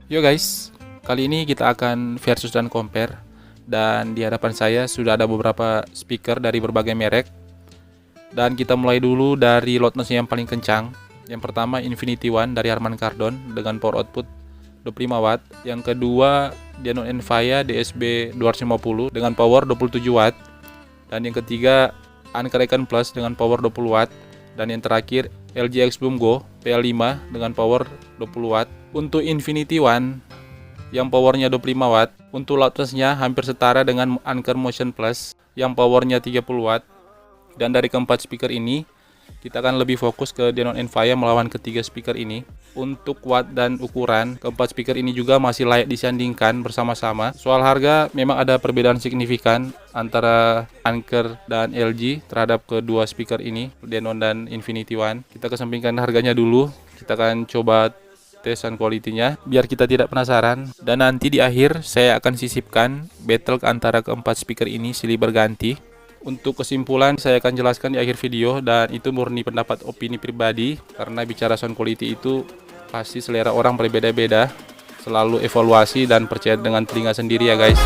Yo guys, kali ini kita akan versus dan compare. Dan di hadapan saya sudah ada beberapa speaker dari berbagai merek. Dan kita mulai dulu dari loudness yang paling kencang. Yang pertama Infinity One dari Harman Kardon dengan power output 25 watt. Yang kedua Denon Enfaya DSB 250 dengan power 27 watt. Dan yang ketiga Anker Icon Plus dengan power 20 watt. Dan yang terakhir LG X Boom Go PL5 dengan power 20 watt. Untuk Infinity One yang powernya 25 watt, untuk loudnessnya hampir setara dengan Anker Motion Plus yang powernya 30 watt. Dan dari keempat speaker ini kita akan lebih fokus ke Denon Enfaya melawan ketiga speaker ini. Untuk watt dan ukuran, keempat speaker ini juga masih layak disandingkan bersama-sama. Soal harga memang ada perbedaan signifikan antara Anker dan LG terhadap kedua speaker ini, Denon dan Infinity One. Kita kesampingkan harganya dulu. Kita akan coba tes sound quality-nya biar kita tidak penasaran, dan nanti di akhir saya akan sisipkan battle antara keempat speaker ini silih berganti. Untuk kesimpulan saya akan jelaskan di akhir video, dan itu murni pendapat opini pribadi karena bicara sound quality itu pasti selera orang berbeda-beda. Selalu evaluasi dan percaya dengan telinga sendiri ya guys.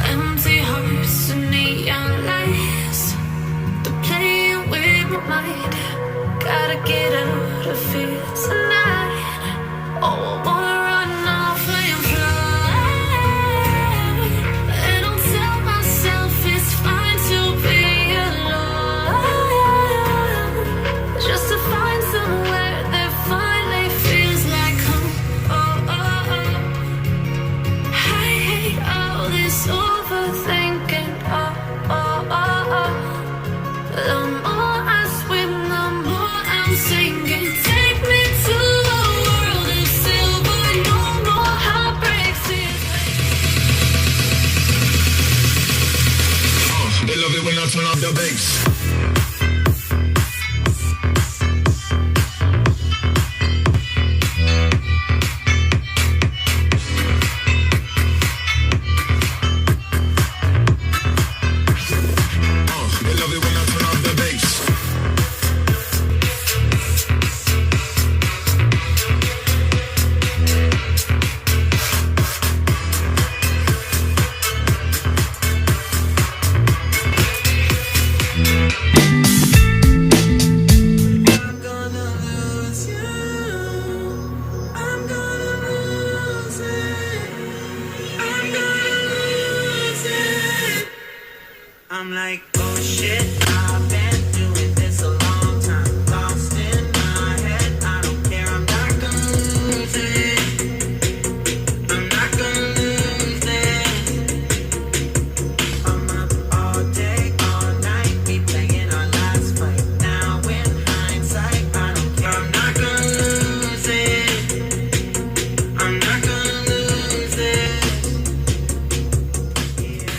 Empty hearts and neon lights, they're playing with my mind. Gotta get out of here tonight. Oh, I wanna run off and fly, and I'll tell myself it's fine to be alone, just to find somewhere that finally feels like home. Oh, oh, oh. I hate all this overthinking. Oh, oh, oh, oh. The more I swim, the more I'm sinking. Take me to a world of silver, no more heartbreaks. They love it when I turn up the bass. They love it when I turn up the bass. I'm gonna lose you. I'm gonna lose it. I'm gonna lose it. I'm like, oh shit, I've been doing this a long time. Lost in my head, I don't care, I'm not gonna lose it. I'm not gonna lose it. I'm up all day, all night, we playing our last fight. Now in hindsight, I don't care, I'm not gonna lose it. I'm not gonna lose it. Yeah.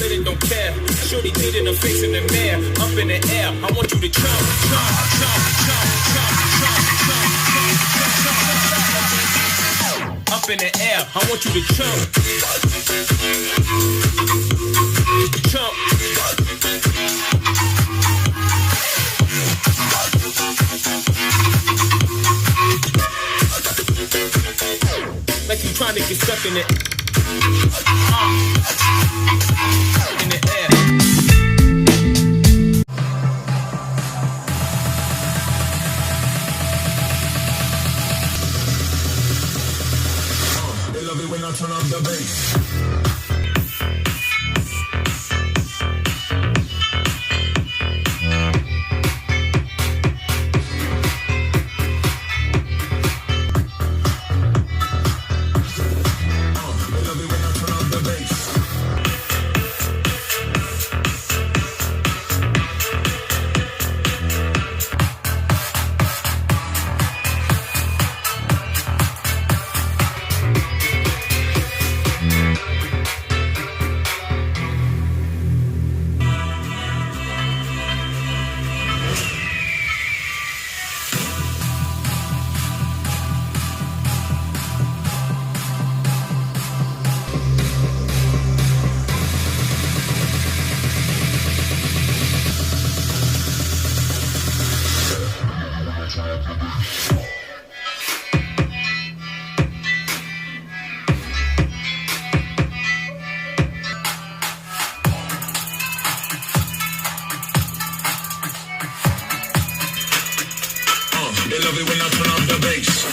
really don't care. Shorty did in her face in the mirror. Up in the air, I want you to jump, jump, jump, jump, jump, jump, jump, jump, jump. Up in the air, I want you to jump. Jump. Like you trying to get stuck in it. In the air. They love it when I turn up the bass. They love it when I turn up the bass. They love it when I turn up the bass.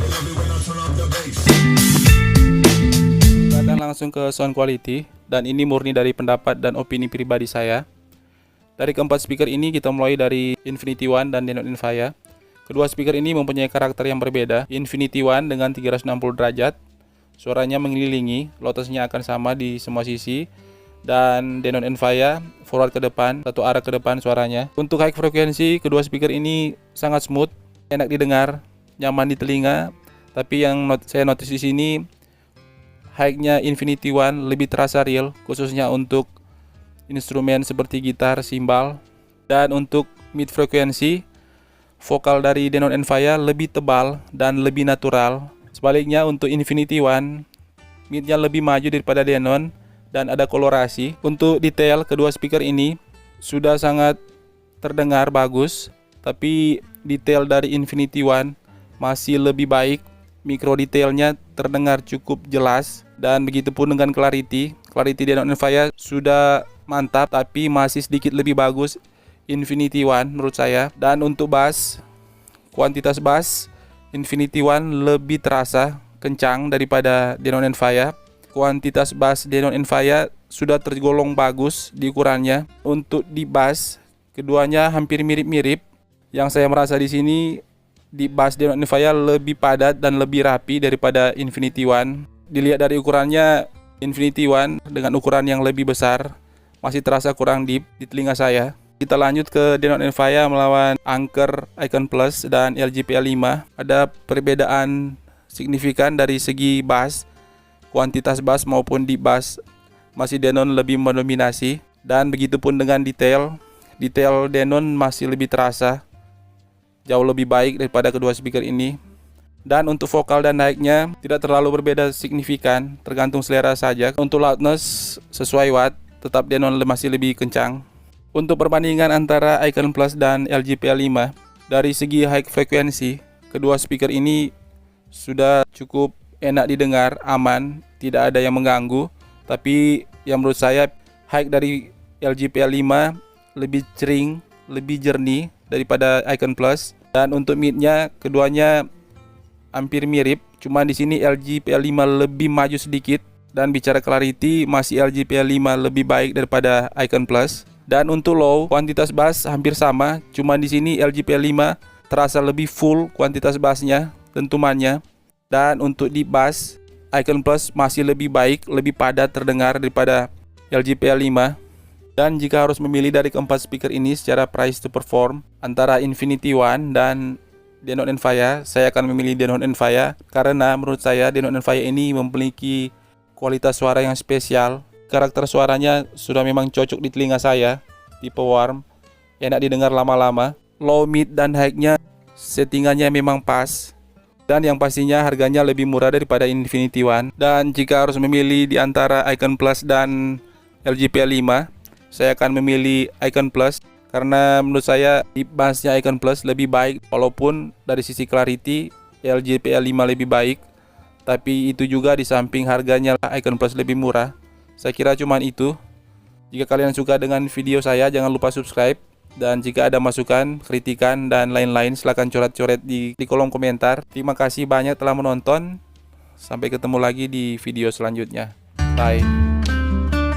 They love it when I turn up the bass. Kita akan langsung ke sound quality, dan ini murni dari pendapat dan opini pribadi saya. Dari keempat speaker ini kita mulai dari Infinity One dan Denon Invia. Kedua speaker ini mempunyai karakter yang berbeda. Infinity One dengan 360 derajat, suaranya mengelilingi, lotusnya akan sama di semua sisi. Dan Denon Invia forward ke depan, satu arah ke depan suaranya. Untuk high frekuensi, kedua speaker ini sangat smooth, enak didengar, nyaman di telinga. Tapi yang saya notice di sini, high-nya Infinity One lebih terasa real, khususnya untuk instrumen seperti gitar, simbal. Dan untuk mid frekuensi, vokal dari Denon Invia lebih tebal dan lebih natural. Sebaliknya untuk Infinity One, midnya lebih maju daripada Denon dan ada kolorasi. Untuk detail, kedua speaker ini sudah sangat terdengar bagus, tapi detail dari Infinity One masih lebih baik. Mikro detailnya terdengar cukup jelas, dan begitupun dengan clarity. Clarity Denon Invia sudah mantap, tapi masih sedikit lebih bagus Infinity One menurut saya. Dan untuk bass, kuantitas bass Infinity One lebih terasa kencang daripada Denon Invia. Kuantitas bass Denon Invia sudah tergolong bagus di ukurannya. Untuk di bass, keduanya hampir mirip-mirip. Yang saya merasa di sini, di bass Denon Invia lebih padat dan lebih rapi daripada Infinity One. Dilihat dari ukurannya, Infinity One dengan ukuran yang lebih besar masih terasa kurang deep di telinga saya. Kita lanjut ke Denon Invia melawan Anker Icon Plus dan LG PL5. Ada perbedaan signifikan dari segi bass, kuantitas bass maupun di bass masih Denon lebih mendominasi. Dan begitupun dengan detail Denon masih lebih terasa jauh lebih baik daripada kedua speaker ini. Dan untuk vokal dan naiknya tidak terlalu berbeda signifikan, tergantung selera saja. Untuk loudness sesuai watt, tetap Denon masih lebih kencang. Untuk perbandingan antara Icon Plus dan LG PL5, dari segi high frekuensi, kedua speaker ini sudah cukup enak didengar, aman, tidak ada yang mengganggu. Tapi yang menurut saya, high dari LG PL5 lebih cering, lebih jernih daripada Icon Plus. Dan untuk midnya, keduanya hampir mirip, cuma di sini LG PL5 lebih maju sedikit. Dan bicara clarity, masih LG PL5 lebih baik daripada Icon Plus. Dan untuk low, kuantitas bass hampir sama, cuma di sini LG PL5 terasa lebih full kuantitas bassnya, dentumannya. Dan untuk deep bass, Icon Plus masih lebih baik, lebih padat terdengar daripada LG PL5. Dan jika harus memilih dari keempat speaker ini secara price to perform antara Infinity One dan Denon Enfaya, saya akan memilih Denon Enfaya karena menurut saya Denon Enfaya ini memiliki kualitas suara yang spesial. Karakter suaranya sudah memang cocok di telinga saya, tipe warm, enak didengar lama-lama. Low, mid, dan high-nya settingannya memang pas. Dan yang pastinya harganya lebih murah daripada Infinity One. Dan jika harus memilih di antara Icon Plus dan LG PL5, saya akan memilih Icon Plus karena menurut saya deep bass-nya Icon Plus lebih baik. Walaupun dari sisi clarity LG PL5 lebih baik, tapi itu juga di samping harganya Icon Plus lebih murah. Saya kira cuman itu. Jika kalian suka dengan video saya, jangan lupa subscribe. Dan jika ada masukan, kritikan, dan lain-lain, silahkan coret-coret di kolom komentar. Terima kasih banyak telah menonton. Sampai ketemu lagi di video selanjutnya. Bye.